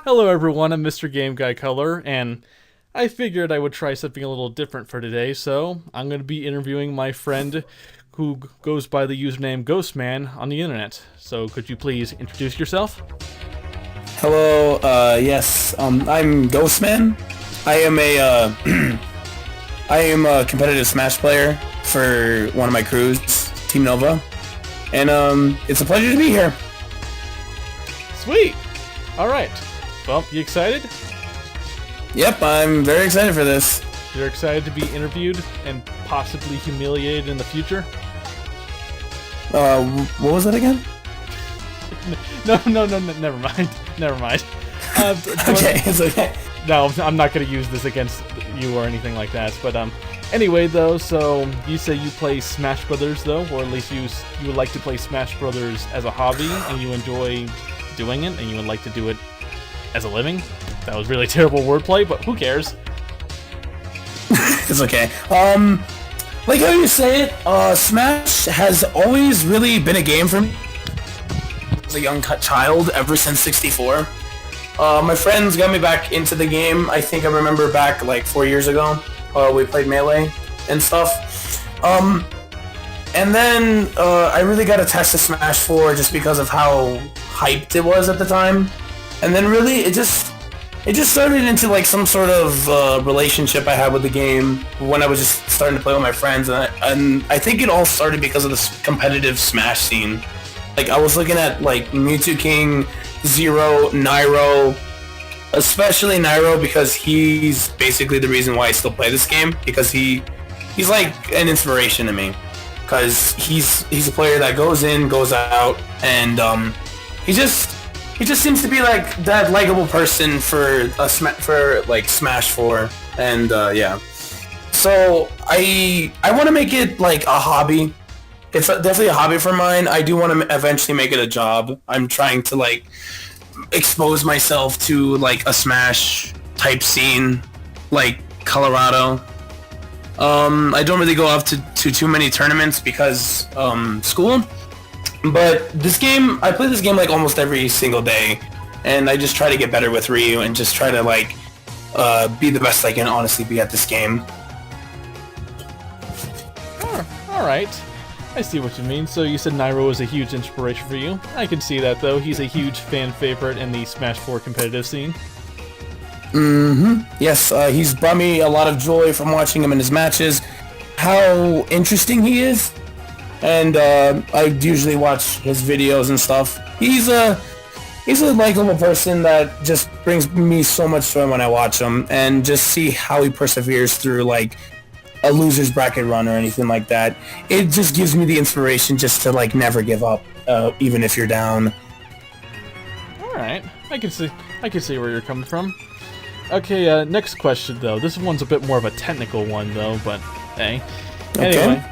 Hello everyone, I'm Mr. Game Guy Color, and I figured I would try something a little different for today, so I'm going to be interviewing my friend who goes by the username Ghostman on the internet. So could you please introduce yourself? Hello, yes, I'm Ghostman. I am a, I am a competitive Smash player for one of my crews, Team Nova, and, it's a pleasure to be here. Sweet! Alright. Well, you excited? Yep, I'm very excited for this. You're excited to be interviewed and possibly humiliated in the future? What was that again? No, never mind. Never mind. Okay, it's okay. No, I'm not going to use this against you or anything like that. But anyway, though, so you say you play Smash Brothers, though, or at least you would like to play Smash Brothers as a hobby, and you enjoy doing it, and you would like to do it as a living. That was really terrible wordplay, but who cares? It's okay. Like how you say it, Smash has always really been a game for me. As a young child, ever since 64. My friends got me back into the game. I think I remember back like 4 years ago. We played Melee and stuff. And then I really got attached to Smash 4 just because of how hyped it was at the time. And then really it just started into like some sort of relationship I had with the game when I was just starting to play with my friends. And I think it all started because of this competitive Smash scene. Like I was looking at like Mewtwo King, Zero, Nairo, especially Nairo because he's basically the reason why I still play this game, because he's like an inspiration to me. Because he's a player that goes in, goes out, and he just seems to be like that likable person for like Smash 4, and yeah. So I want to make it like a hobby. It's definitely a hobby for mine. I do want to eventually make it a job. I'm trying to like expose myself to like a Smash type scene, like Colorado. I don't really go off to too many tournaments because school. But this game, I play this game like almost every single day, and I just try to get better with Ryu and just try to like be the best I can honestly be at this game. All right. I see what you mean. So you said Nairo was a huge inspiration for you. I can see that, though. He's a huge fan favorite in the Smash 4 competitive scene. Yes, he's brought me a lot of joy from watching him in his matches. How interesting he is. And I usually watch his videos and stuff. He's a likable person that just brings me so much joy when I watch him, and just see how he perseveres through like a loser's bracket run or anything like that. It just gives me the inspiration just to like never give up, even if you're down. All right, I can see where you're coming from. Okay, next question though. This one's a bit more of a technical one though, but hey. Anyway,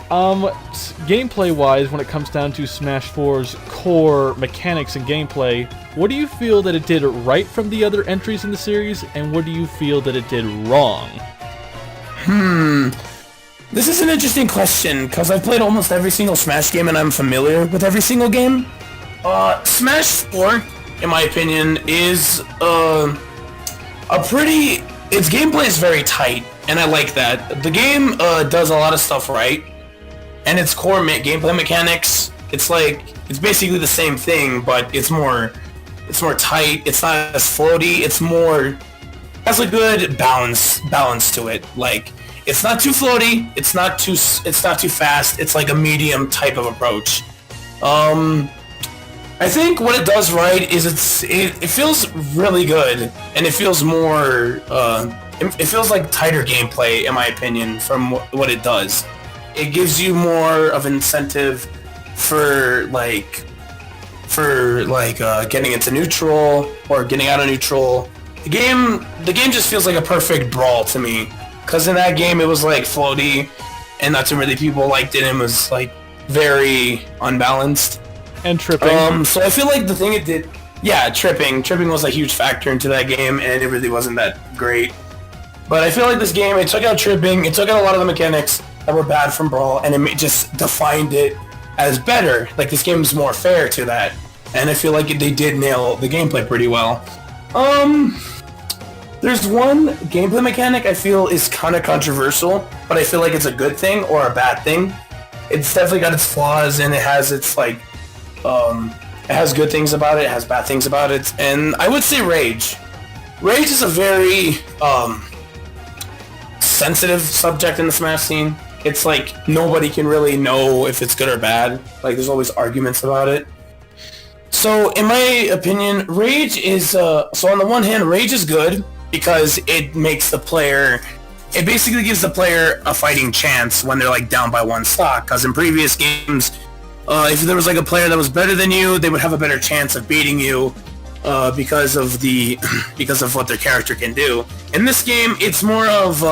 gameplay-wise, when it comes down to Smash 4's core mechanics and gameplay, what do you feel that it did right from the other entries in the series, and what do you feel that it did wrong? This is an interesting question, because I've played almost every single Smash game and I'm familiar with every single game. Smash 4, in my opinion, is its gameplay is very tight, and I like that. The game does a lot of stuff right, and its core gameplay mechanics, it's basically the same thing, but it's more tight, it's not as floaty, has a good balance to it. Like, it's not too floaty, it's not too fast, it's like a medium type of approach. I think what it does right is it feels really good, and it feels more, it feels like tighter gameplay, in my opinion, from what it does. It gives you more of an incentive for getting into neutral or getting out of neutral. The game just feels like a perfect brawl to me, because in that game it was like floaty, and not too many people liked it, and it was like very unbalanced. And tripping. So I feel like the thing it did, yeah, tripping was a huge factor into that game, and it really wasn't that great. But I feel like this game, it took out tripping, it took out a lot of the mechanics that were bad from Brawl, and it just defined it as better. Like, this game is more fair to that. And I feel like they did nail the gameplay pretty well. Um, there's one gameplay mechanic I feel is kind of controversial, but I feel like it's a good thing or a bad thing. It's definitely got its flaws, and it has its like, it has good things about it, it has bad things about it, and I would say Rage. Rage is a very sensitive subject in the Smash scene. It's like nobody can really know if it's good or bad. Like there's always arguments about it. So in my opinion, Rage is so on the one hand, Rage is good because it makes the player, it basically gives the player a fighting chance when they're like down by one stock. Because in previous games, if there was like a player that was better than you, they would have a better chance of beating you because of what their character can do. In this game, it's more of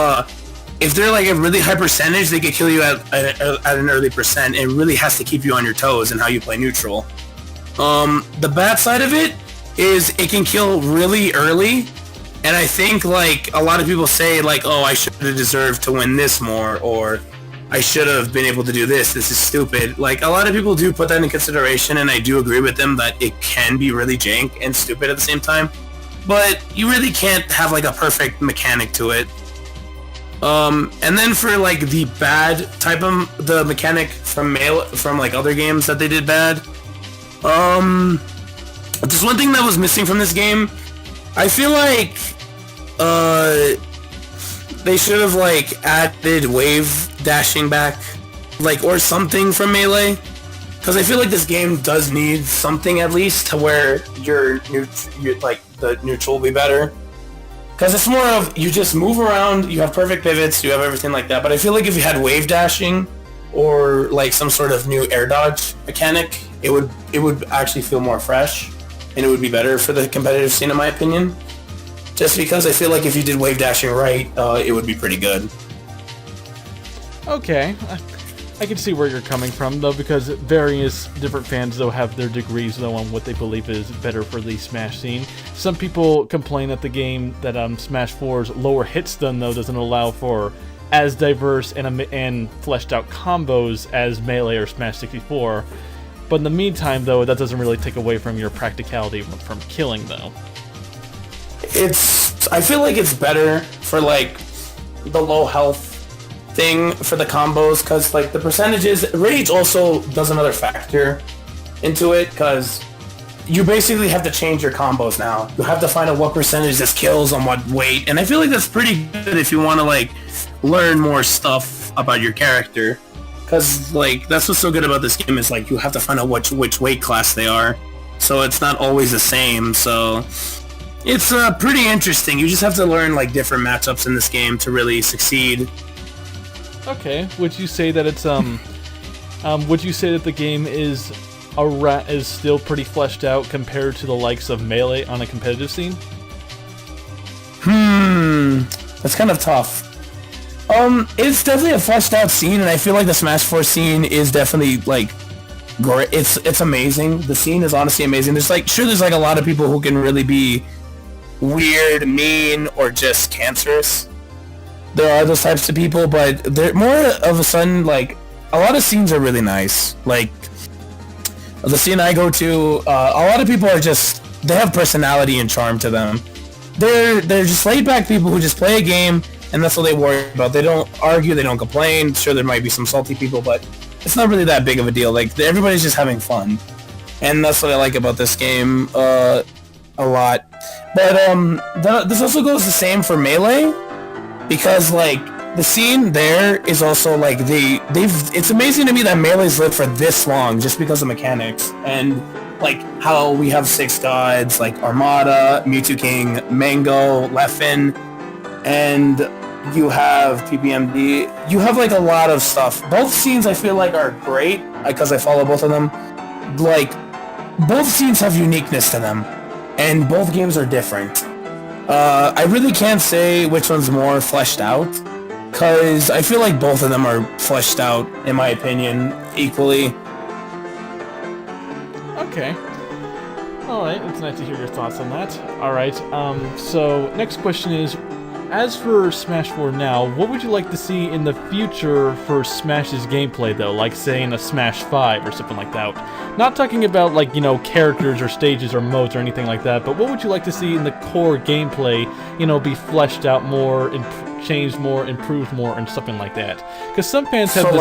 if they're like a really high percentage, they could kill you at an early percent. It really has to keep you on your toes in how you play neutral. The bad side of it is it can kill really early, and I think like a lot of people say like, oh, I should have deserved to win this more, or I should have been able to do this. This is stupid. Like a lot of people do put that in consideration, and I do agree with them that it can be really jank and stupid at the same time. But you really can't have like a perfect mechanic to it. And then for like the bad type of the mechanic from like other games that they did bad. Just one thing that was missing from this game, I feel like they should have like added wave dashing back, like, or something from Melee, because I feel like this game does need something at least to where you're like the neutral will be better. Because it's more of, you just move around, you have perfect pivots, you have everything like that. But I feel like if you had wave dashing or like some sort of new air dodge mechanic, it would actually feel more fresh, and it would be better for the competitive scene in my opinion. Just because I feel like if you did wave dashing right, it would be pretty good. Okay. I can see where you're coming from, though, because various different fans, though, have their degrees, though, on what they believe is better for the Smash scene. Some people complain that the game, that Smash 4's lower hit stun, though, doesn't allow for as diverse and fleshed out combos as Melee or Smash 64. But in the meantime, though, that doesn't really take away from your practicality from killing, though. I feel like it's better for, like, the low health thing for the combos, because like the percentages, Rage also does another factor into it, because you basically have to change your combos now. You have to find out what percentage this kills on what weight, and I feel like that's pretty good if you want to like learn more stuff about your character, because like that's what's so good about this game is like you have to find out which weight class they are, so it's not always the same. So it's pretty interesting. You just have to learn like different matchups in this game to really succeed. Okay, would you say that it's would you say that the game is still pretty fleshed out compared to the likes of Melee on a competitive scene? That's kind of tough. It's definitely a fleshed out scene, and I feel like the Smash 4 scene is definitely like great. It's amazing. The scene is honestly amazing. There's like a lot of people who can really be weird, mean, or just cancerous. There are those types of people, but they're more of a sudden, like, a lot of scenes are really nice. Like, the scene I go to, a lot of people are just, they have personality and charm to them. They're just laid-back people who just play a game, and that's what they worry about. They don't argue, they don't complain. Sure, there might be some salty people, but it's not really that big of a deal. Like, everybody's just having fun. And that's what I like about this game, a lot. But, this also goes the same for Melee. Because, like, the scene there is also, like, it's amazing to me that Melee's lived for this long just because of mechanics. And, like, how we have 6 gods, like Armada, Mewtwo King, Mango, Leffen, and you have PPMD. You have, like, a lot of stuff. Both scenes I feel like are great, because I follow both of them. Like, both scenes have uniqueness to them, and both games are different. I really can't say which one's more fleshed out, because I feel like both of them are fleshed out, in my opinion, equally. Okay. Alright, it's nice to hear your thoughts on that. Alright, so next question is, as for Smash 4 now, what would you like to see in the future for Smash's gameplay, though? Like, say, in a Smash 5 or something like that. Not talking about, like, you know, characters or stages or modes or anything like that, but what would you like to see in the core gameplay, you know, be fleshed out more, changed more, improved more, and something like that? Because some fans have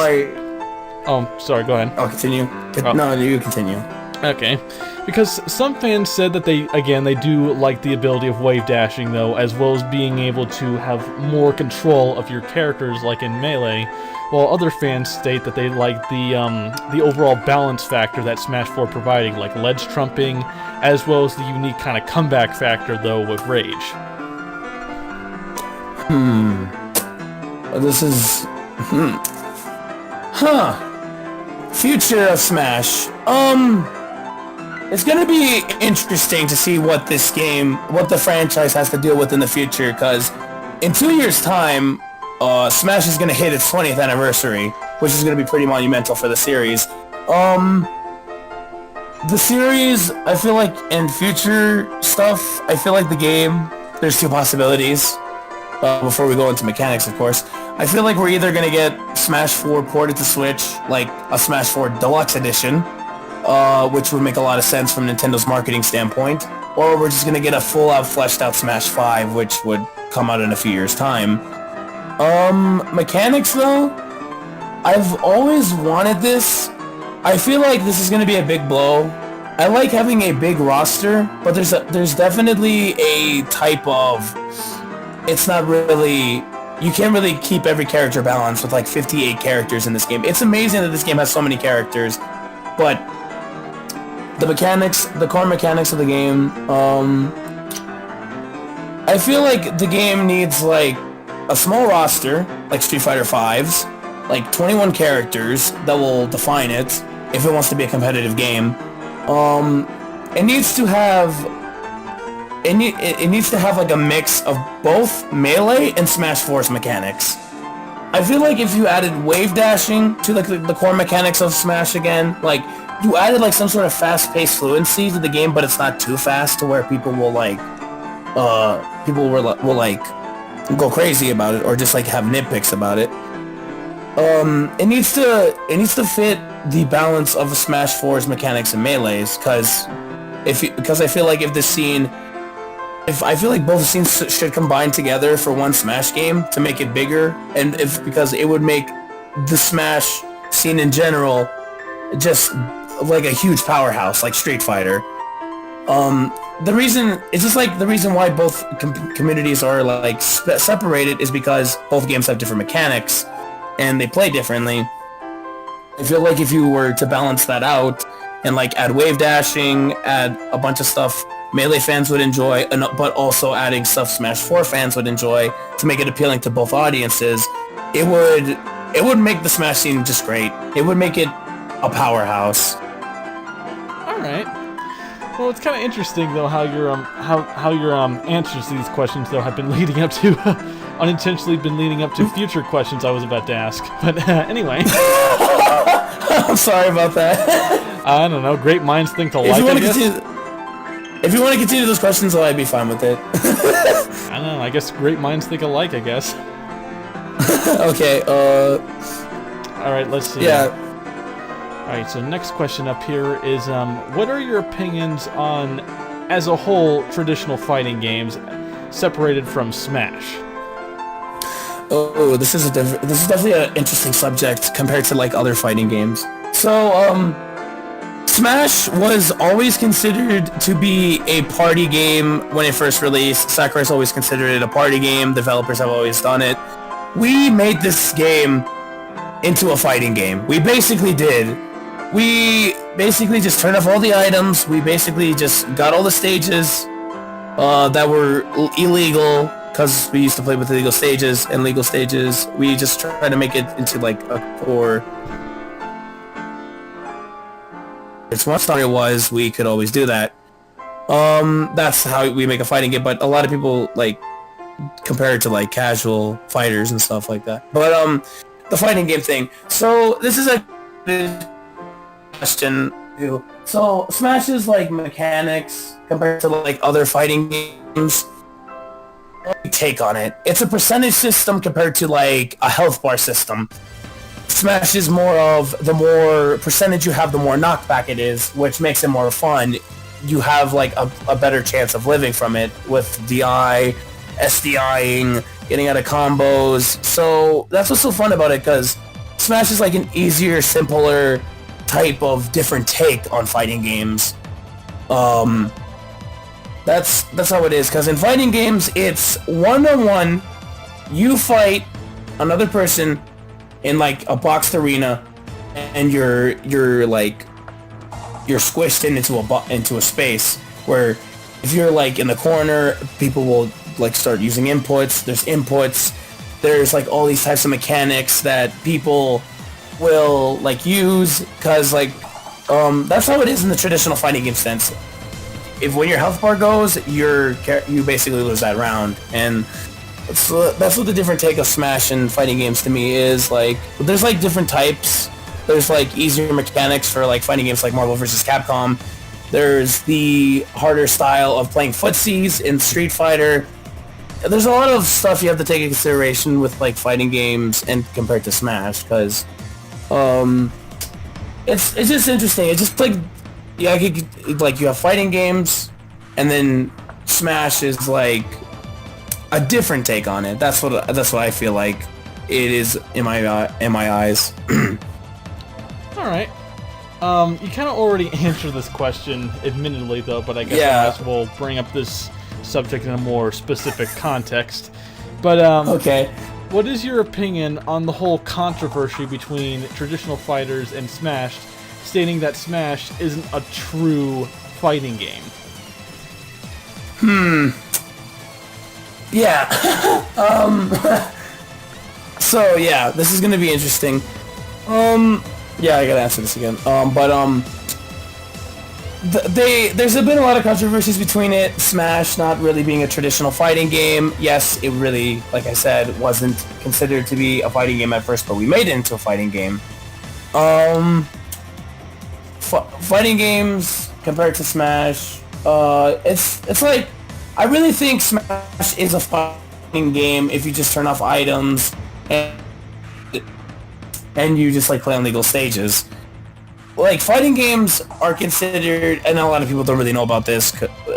Oh, sorry, go ahead. I'll continue. No, you continue. Okay. Because some fans said that they do like the ability of wave dashing, though, as well as being able to have more control of your characters, like in Melee, while other fans state that they like the overall balance factor that Smash 4 providing, like ledge trumping, as well as the unique kind of comeback factor, though, with Rage. This is... Future of Smash. It's gonna be interesting to see what the franchise has to deal with in the future, because in 2 years' time, Smash is gonna hit its 20th anniversary, which is gonna be pretty monumental for the series. The series, I feel like, in future stuff, I feel like the game, there's two possibilities. Before we go into mechanics, of course. I feel like we're either gonna get Smash 4 ported to Switch, like a Smash 4 Deluxe Edition, which would make a lot of sense from Nintendo's marketing standpoint, or we're just gonna get a full-out, fleshed-out Smash 5, which would come out in a few years' time. Mechanics, though, I've always wanted this. I feel like this is gonna be a big blow. I like having a big roster, but there's definitely a type of... It's not really... You can't really keep every character balanced with like 58 characters in this game. It's amazing that this game has so many characters, but the core mechanics of the game, I feel like the game needs like a small roster, like Street Fighter V's, like 21 characters that will define it if it wants to be a competitive game. It needs to have like a mix of both Melee and Smash 4's mechanics. I feel like if you added wave dashing to like the core mechanics of Smash again, like you added like some sort of fast-paced fluency to the game, but it's not too fast to where people will like go crazy about it or just like have nitpicks about it. It needs to fit the balance of Smash 4's mechanics and Melee's, because I feel like I feel like both scenes should combine together for one Smash game to make it bigger, because it would make the Smash scene in general just like a huge powerhouse, like Street Fighter. The reason why both communities are like separated is because both games have different mechanics and they play differently. I feel like if you were to balance that out and like add wave dashing, add a bunch of stuff Melee fans would enjoy, but also adding stuff Smash 4 fans would enjoy to make it appealing to both audiences, it would make the Smash scene just great. It would make it a powerhouse. All right. Well, it's kind of interesting though how your answers to these questions though have been leading up to unintentionally been leading up to future questions I was about to ask. But anyway. I'm sorry about that. I don't know. Great minds think alike. If you want to continue those questions, I'd be fine with it. I don't know. I guess great minds think alike, I guess. Okay, Alright, let's see. Yeah. Alright, so next question up here is, what are your opinions on, as a whole, traditional fighting games separated from Smash? Oh, this is definitely an interesting subject compared to, like, other fighting games. So, Smash was always considered to be a party game when it first released. Sakurai's always considered it a party game. Developers have always done it. We made this game into a fighting game. We basically did. We basically just turned off all the items. We basically just got all the stages that were illegal, because we used to play with illegal stages and legal stages. We just tried to make it into like a core... It's one story was we could always do that. That's how we make a fighting game, but a lot of people like compare it to like casual fighters and stuff like that. But the fighting game thing. So this is a question. So Smash's like mechanics compared to like other fighting games. take on it. It's a percentage system compared to like a health bar system. Smash is more of the more percentage you have, the more knockback it is, which makes it more fun. You have like a better chance of living from it with DI, SDIing, getting out of combos. So that's what's so fun about it, because Smash is like an easier, simpler type of different take on fighting games. That's how it is, because in fighting games, it's one-on-one, you fight another person in like a boxed arena, and you're squished into a space where if you're like in the corner, people will like start using inputs. There's like all these types of mechanics that people will like use, because like that's how it is in the traditional fighting game sense. If when your health bar goes, you basically lose that round, and that's what the different take of Smash and fighting games to me is. Like, there's like different types. There's like easier mechanics for like fighting games like Marvel vs. Capcom. There's the harder style of playing footsies in Street Fighter. There's a lot of stuff you have to take into consideration with like fighting games and compared to Smash, because it's just interesting. It's just like, yeah, like you have fighting games, and then Smash is like a different take on it. That's what I feel like it is in my eyes. All right. You kind of already answered this question, admittedly, though, but I guess Yeah. I might as well bring up this subject in a more specific context. But Okay. what is your opinion on the whole controversy between traditional fighters and Smash, stating that Smash isn't a true fighting game? Yeah. So yeah, this is gonna be interesting. Yeah, I gotta answer this again. There's been a lot of controversies between it. Smash not really being a traditional fighting game. Yes, it really, like I said, wasn't considered to be a fighting game at first, but we made it into a fighting game. Fighting games compared to Smash, it's like, I really think Smash is a fighting game if you just turn off items and you just like play on legal stages. Like, fighting games are considered, and a lot of people don't really know about this,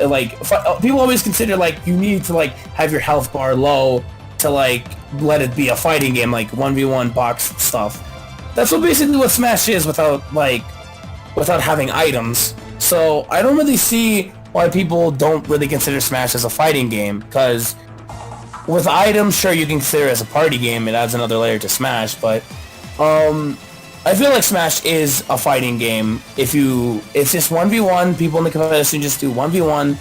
like, people always consider like you need to like have your health bar low to like let it be a fighting game, like 1v1 box stuff. That's basically what Smash is without having items. So I don't really see why people don't really consider Smash as a fighting game, because with items, sure, you can consider it as a party game. It adds another layer to Smash, but I feel like Smash is a fighting game. It's just 1v1, people in the competitive scene just do 1v1,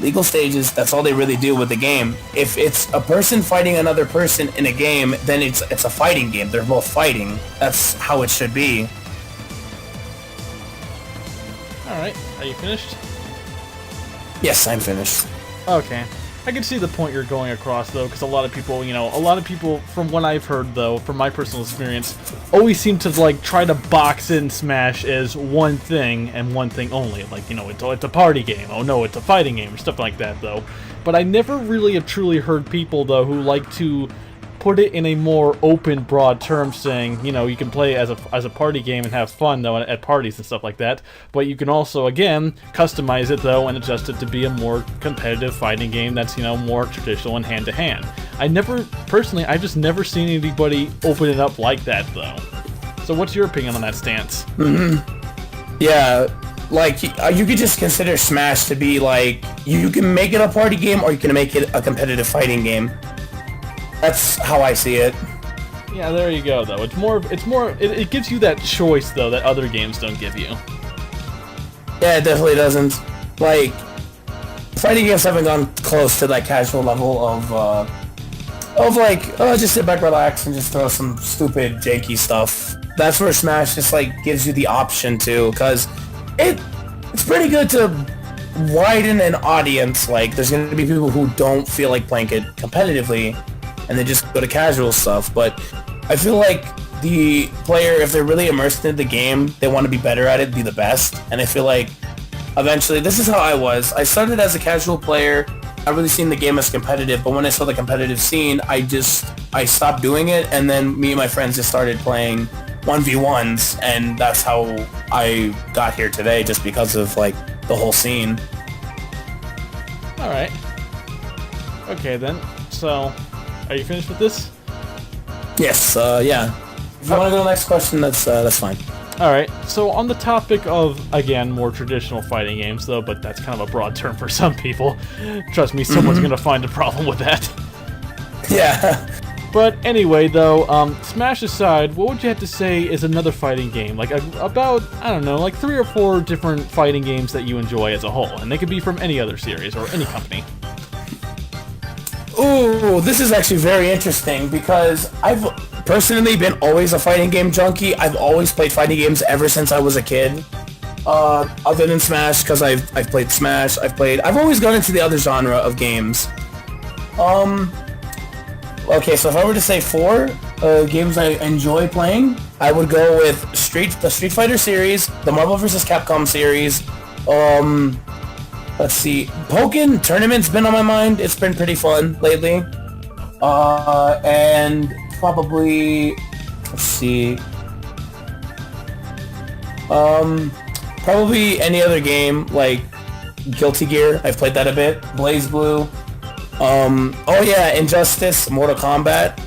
legal stages, that's all they really do with the game. If it's a person fighting another person in a game, then it's a fighting game. They're both fighting. That's how it should be. Alright, are you finished? Yes, I'm finished. Okay. I can see the point you're going across, though, because a lot of people, from what I've heard, though, from my personal experience, always seem to, like, try to box in Smash as one thing and one thing only. Like, it's a party game. Oh, no, it's a fighting game, or stuff like that, though. But I never really have truly heard people, though, who like to put it in a more open, broad term, saying, you can play as a party game and have fun, though, at parties and stuff like that, but you can also, again, customize it, though, and adjust it to be a more competitive fighting game that's, more traditional and hand-to-hand. I've just never seen anybody open it up like that, though. So what's your opinion on that stance? Yeah, like, you could just consider Smash to be, like, you can make it a party game, or you can make it a competitive fighting game. That's how I see it. Yeah, there you go, though. It gives you that choice, though, that other games don't give you. Yeah, it definitely doesn't. Like, fighting games haven't gone close to that casual level of like, oh, just sit back, relax, and just throw some stupid, janky stuff. That's where Smash just, like, gives you the option to, because it's pretty good to widen an audience. Like, there's going to be people who don't feel like playing it competitively, and they just go to casual stuff. But I feel like the player, if they're really immersed in the game, they want to be better at it, be the best. And I feel like eventually, this is how I was. I started as a casual player, not really seen the game as competitive, but when I saw the competitive scene, I stopped doing it, and then me and my friends just started playing 1v1s, and that's how I got here today, just because of like the whole scene. All right. Okay then. So, are you finished with this? Yes. Yeah. If you want to go to the next question, that's fine. All right. So on the topic of, again, more traditional fighting games, though, but that's kind of a broad term for some people. Trust me, someone's gonna find a problem with that. Yeah. But anyway, though, Smash aside, what would you have to say is another fighting game? Like about, I don't know, like 3 or 4 different fighting games that you enjoy as a whole, and they could be from any other series or any company. Ooh, this is actually very interesting because I've personally been always a fighting game junkie. I've always played fighting games ever since I was a kid. Other than Smash, because I've played Smash, I've always gone into the other genre of games. Okay, so if I were to say 4 games I enjoy playing, I would go with the Street Fighter series, the Marvel vs. Capcom series, let's see, Pokken Tournament's been on my mind. It's been pretty fun lately. And probably, let's see, probably any other game, like Guilty Gear. I've played that a bit. Blaze Blue. Oh yeah, Injustice, Mortal Kombat.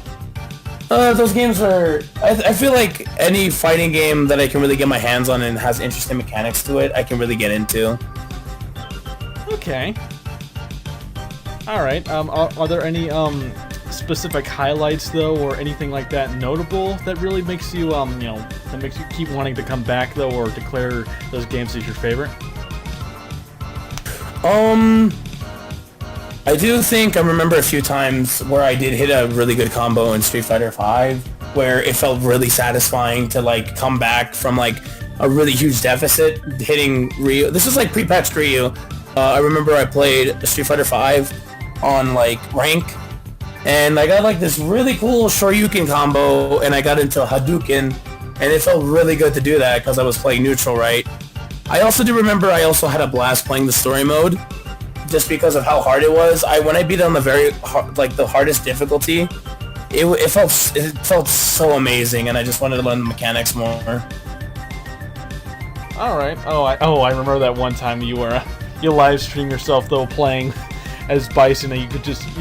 Those games are, I feel like any fighting game that I can really get my hands on and has interesting mechanics to it, I can really get into. Okay. Alright, are there any, specific highlights, though, or anything like that notable that really makes you, that makes you keep wanting to come back, though, or declare those games as your favorite? I do think I remember a few times where I did hit a really good combo in Street Fighter V, where it felt really satisfying to, like, come back from, like, a really huge deficit, hitting Ryu. This was, like, pre-patched Ryu. I remember I played Street Fighter V on, like, rank, and I got, like, this really cool Shoryuken combo, and I got into Hadouken, and it felt really good to do that because I was playing neutral, right? I also do remember I also had a blast playing the story mode, just because of how hard it was. When I beat it on the very hard, like the hardest difficulty, it felt so amazing, and I just wanted to learn the mechanics more. All right. I remember that one time you you live stream yourself though playing as Bison, and you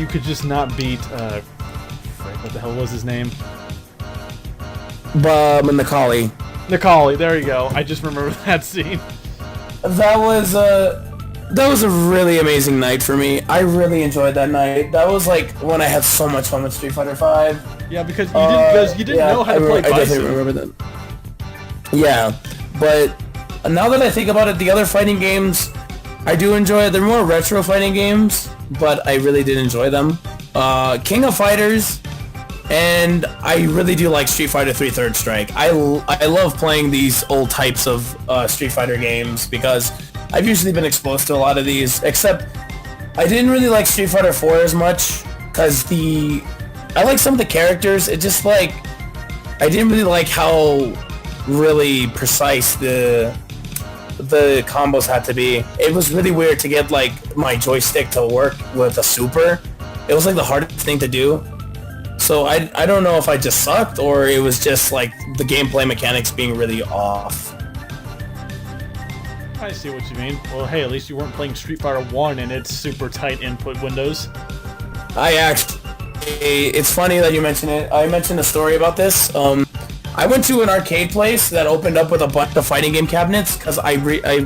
could just not beat what the hell was his name? Nikali. Nikali. There you go. I just remember that scene. That was a really amazing night for me. I really enjoyed that night. That was like when I had so much fun with Street Fighter V. Yeah, because you didn't know how to play Bison. I definitely remember that. Yeah, but now that I think about it, the other fighting games I do enjoy. They're more retro fighting games, but I really did enjoy them. King of Fighters, and I really do like Street Fighter 3 Third Strike. I love playing these old types of Street Fighter games because I've usually been exposed to a lot of these, except I didn't really like Street Fighter 4 as much, because I like some of the characters, it just like, I didn't really like how really precise the combos had to be. It was really weird to get like my joystick to work with a super. It was like the hardest thing to do. So I don't know if I just sucked, or it was just like the gameplay mechanics being really off. I see what you mean. Well, hey, at least you weren't playing Street Fighter 1 and its super tight input windows. It's funny that you mention it. I mentioned a story about this. I went to an arcade place that opened up with a bunch of fighting game cabinets because I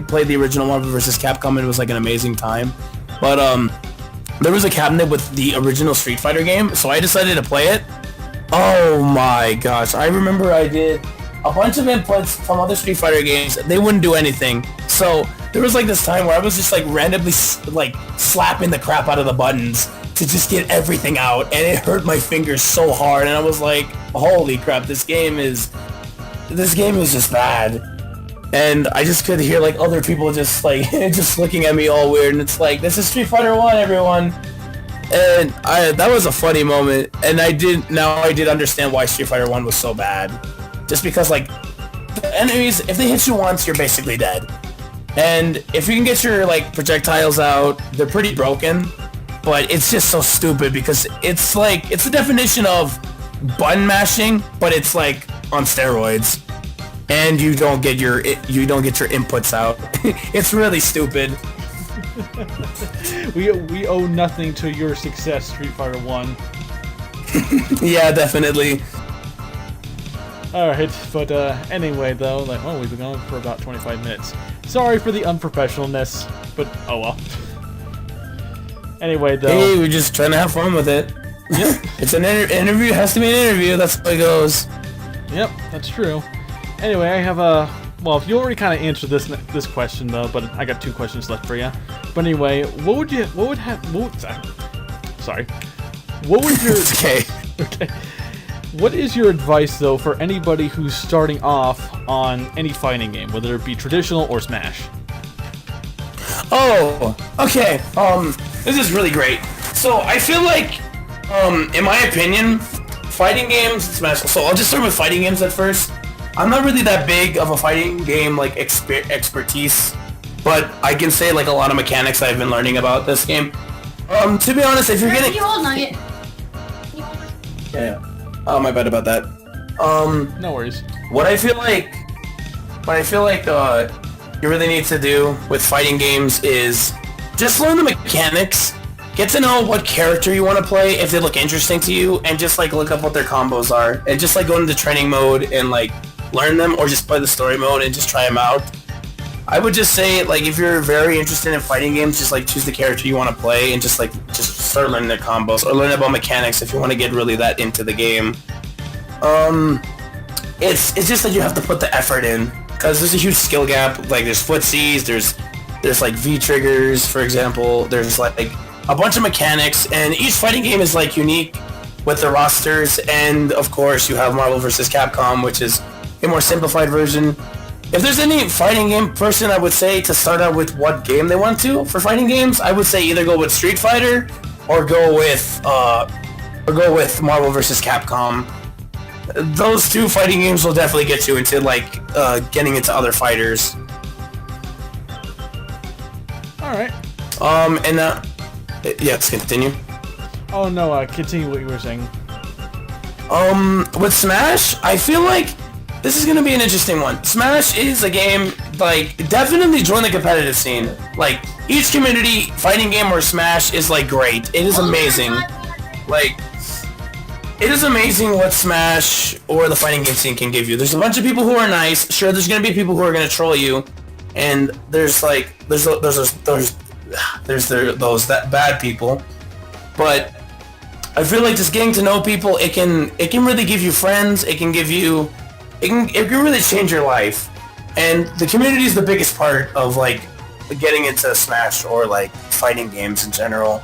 played the original Marvel vs. Capcom, and it was like an amazing time. But there was a cabinet with the original Street Fighter game, so I decided to play it. Oh my gosh, I remember I did a bunch of inputs from other Street Fighter games. They wouldn't do anything. So there was like this time where I was just like randomly like slapping the crap out of the buttons to just get everything out, and it hurt my fingers so hard, and I was like, holy crap, this game is just bad. And I just could hear like other people just like just looking at me all weird, and it's like, this is Street Fighter 1, everyone. And that was a funny moment, and I did understand why Street Fighter 1 was so bad. Just because like the enemies, if they hit you once, you're basically dead. And if you can get your like projectiles out, they're pretty broken. but it's just so stupid because it's like it's the definition of button mashing, but it's like on steroids, and you don't get your inputs out. It's really stupid. We owe nothing to your success, Street Fighter 1. Yeah, definitely. Alright, but anyway though, like, we've been going for about 25 minutes. Sorry for the unprofessionalness, but oh well. Anyway though... Hey, we're just trying to have fun with it. Yep. It's an interview, it has to be an interview, that's how it goes. Yep, that's true. Anyway, I have a... Well, if you already kind of answered this question though, but I got 2 questions left for you. But anyway, what would your... Okay. Okay. What is your advice, though, for anybody who's starting off on any fighting game, whether it be traditional or Smash? Oh, okay. This is really great. So I feel like, in my opinion, fighting games, Smash. So I'll just start with fighting games at first. I'm not really that big of a fighting game like expertise, but I can say like a lot of mechanics I've been learning about this game. To be honest, if you're getting... Can you hold Nugget? Yeah. Oh, my bad about that. No worries. What I feel like you really need to do with fighting games is just learn the mechanics, get to know what character you want to play if they look interesting to you, and just like look up what their combos are, and just like go into training mode and like learn them, or just play the story mode and just try them out. I would just say, like, if you're very interested in fighting games, just like choose the character you want to play and just start learning their combos, or learn about mechanics if you want to get really that into the game. It's just that you have to put the effort in, because there's a huge skill gap. Like, there's footsies, there's like V triggers, for example. There's like a bunch of mechanics, and each fighting game is like unique with the rosters. And of course, you have Marvel vs. Capcom, which is a more simplified version. If there's any fighting game person, I would say to start out with what game they want to. For fighting games, I would say either go with Street Fighter or go with Marvel vs. Capcom. Those 2 fighting games will definitely get you into like getting into other fighters. All right. Let's continue. Oh no, continue what you were saying. With Smash, I feel like this is gonna be an interesting one. Smash is a game, like, definitely join the competitive scene. Like, each community fighting game or Smash is, like, great. It is amazing. Like, it is amazing what Smash or the fighting game scene can give you. There's a bunch of people who are nice. Sure, there's gonna be people who are gonna troll you. And there's those bad people. But I feel like just getting to know people, it can really give you friends. It can really change your life, and the community is the biggest part of like getting into Smash or like fighting games in general.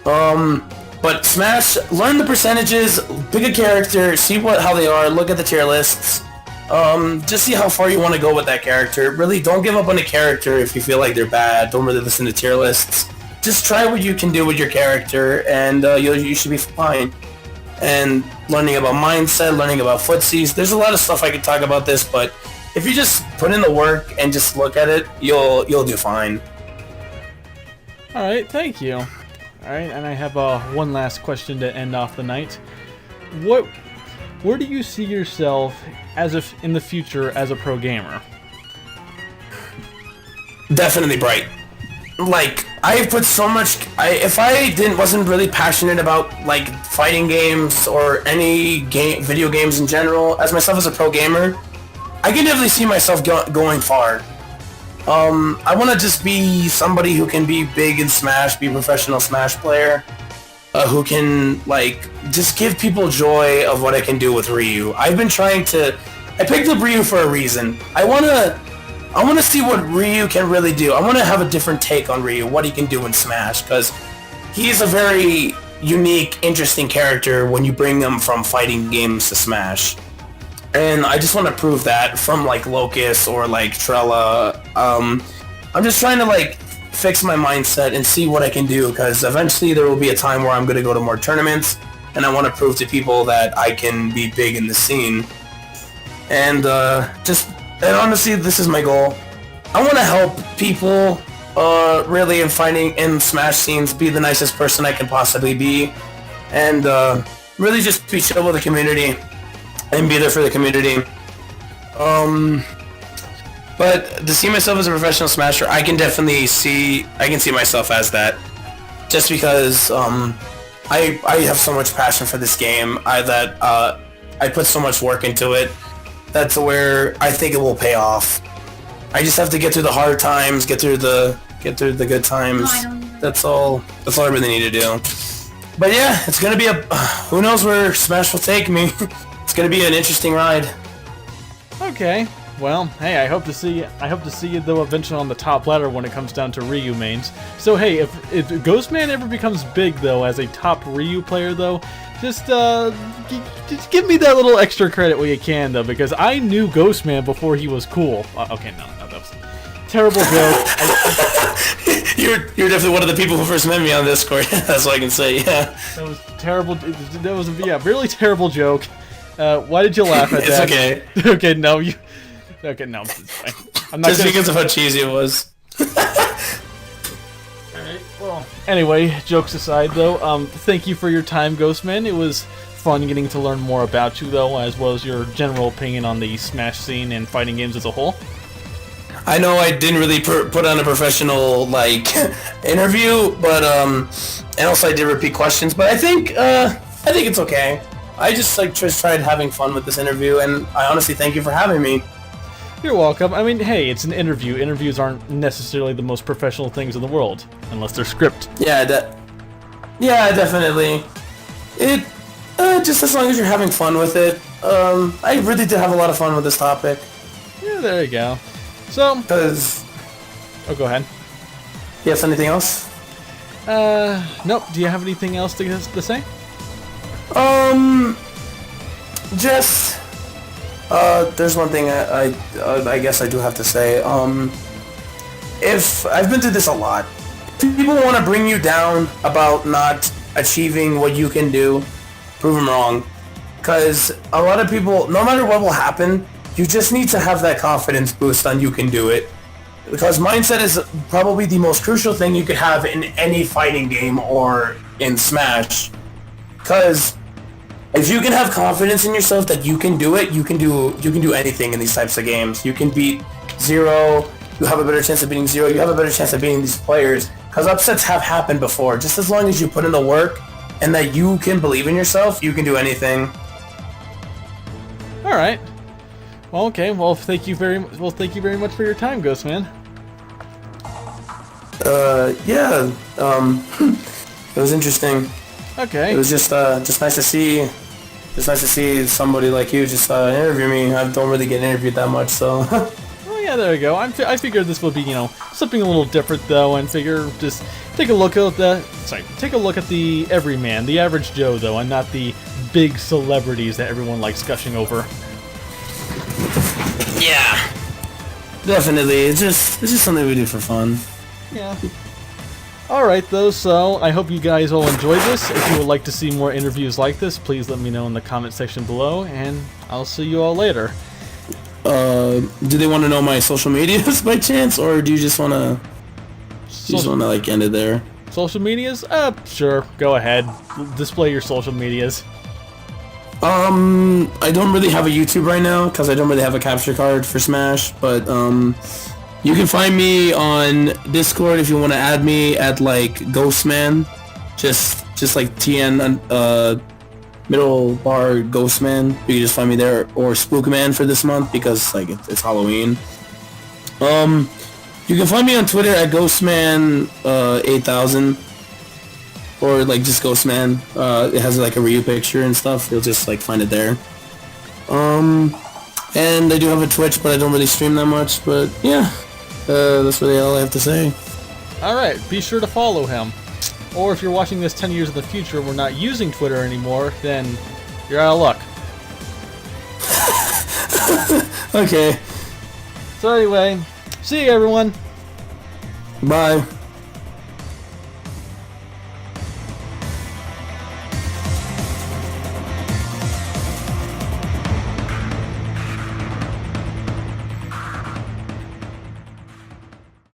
But Smash, learn the percentages, pick a character, see how they are, look at the tier lists, just see how far you want to go with that character. Really, don't give up on a character if you feel like they're bad. Don't really listen to tier lists. Just try what you can do with your character, and you should be fine. And learning about mindset, learning about footsies. There's a lot of stuff I could talk about this, but if you just put in the work and just look at it, you'll do fine. All right, thank you. All right, and I have one last question to end off the night. Where do you see yourself in the future as a pro gamer? Definitely bright. Like, I've put so much... if I wasn't really passionate about, like, fighting games or any video games in general, as myself as a pro gamer, I can definitely see myself going far. I want to just be somebody who can be big in Smash, be a professional Smash player, who can, like, just give people joy of what I can do with Ryu. I've been trying to... I picked up Ryu for a reason. I want to see what Ryu can really do. I want to have a different take on Ryu, what he can do in Smash, because he's a very unique, interesting character when you bring him from fighting games to Smash. And I just want to prove that from, like, Locust or, like, Trella. I'm just trying to, like, fix my mindset and see what I can do, because eventually there will be a time where I'm going to go to more tournaments, and I want to prove to people that I can be big in the scene. And honestly, this is my goal. I want to help people really in finding in Smash scenes, be the nicest person I can possibly be, and really just be chill with the community and be there for the community. But to see myself as a professional Smasher, I can see myself as that, just because I have so much passion for this game. I put so much work into it. That's where I think it will pay off. I just have to get through the hard times, get through the good times. That's all I really need to do. But yeah, it's gonna be who knows where Smash will take me. It's gonna be an interesting ride. Okay. Well, hey, I hope to see you though eventually on the top ladder when it comes down to Ryu mains. So hey, if Ghostman ever becomes big though as a top Ryu player though, just give me that little extra credit where you can though, because I knew Ghostman before he was cool. Okay, no, that was a terrible joke. You're definitely one of the people who first met me on Discord. That's what I can say. Yeah. That was terrible. That was really terrible joke. Why did you laugh at that? It's okay. Okay, no, you. Okay, no, it's fine. I'm not just because of how cheesy it was. Alright, well. Anyway, jokes aside though, thank you for your time, Ghostman. It was fun getting to learn more about you though, as well as your general opinion on the Smash scene and fighting games as a whole. I know I didn't really put on a professional, like, interview, but, and also I did repeat questions, but I think it's okay. I just tried having fun with this interview, and I honestly thank you for having me. You're welcome. I mean, hey, it's an interview. Interviews aren't necessarily the most professional things in the world, unless they're scripted. Yeah, definitely. It, just as long as you're having fun with it. I really did have a lot of fun with this topic. Yeah, there you go. So... Oh, go ahead. Yes, anything else? Nope. Do you have anything else to say? Just... there's one thing I guess I do have to say. If I've been through this a lot, people want to bring you down about not achieving what you can do, prove them wrong. Because a lot of people, no matter what will happen, you just need to have that confidence boost on you can do it. Because mindset is probably the most crucial thing you could have in any fighting game or in Smash. Because if you can have confidence in yourself that you can do it, you can do anything in these types of games. You can beat Zero, you have a better chance of beating Zero, you have a better chance of beating these players. Because upsets have happened before. Just as long as you put in the work and that you can believe in yourself, you can do anything. Alright. Well, okay. Well, thank you very much for your time, Ghostman. Yeah. It was interesting. Okay. It was just nice to see. It's nice to see somebody like you just interview me. I don't really get interviewed that much, so. Oh yeah, there we go. I figured this would be, something a little different though, and figure just take a look at the everyman, the average Joe though, and not the big celebrities that everyone likes gushing over. Yeah. Definitely. It's just something we do for fun. Yeah. Alright though, so I hope you guys all enjoyed this. If you would like to see more interviews like this, please let me know in the comment section below, and I'll see you all later. Do they want to know my social medias by chance, or do you just want to like end it there? Social medias? Sure, go ahead. Display your social medias. I don't really have a YouTube right now because I don't really have a capture card for Smash, but you can find me on Discord if you want to add me at like Ghostman, just like TN middle bar Ghostman. You can just find me there, or Spookman for this month because like it's Halloween. You can find me on Twitter at Ghostman 8000. Or like just Ghostman. It has like a Ryu picture and stuff. You'll just like find it there. And I do have a Twitch, but I don't really stream that much. But yeah, that's really all I have to say. Alright, be sure to follow him. Or if you're watching this 10 years in the future and we're not using Twitter anymore, then you're out of luck. Okay. So anyway, see you everyone. Bye.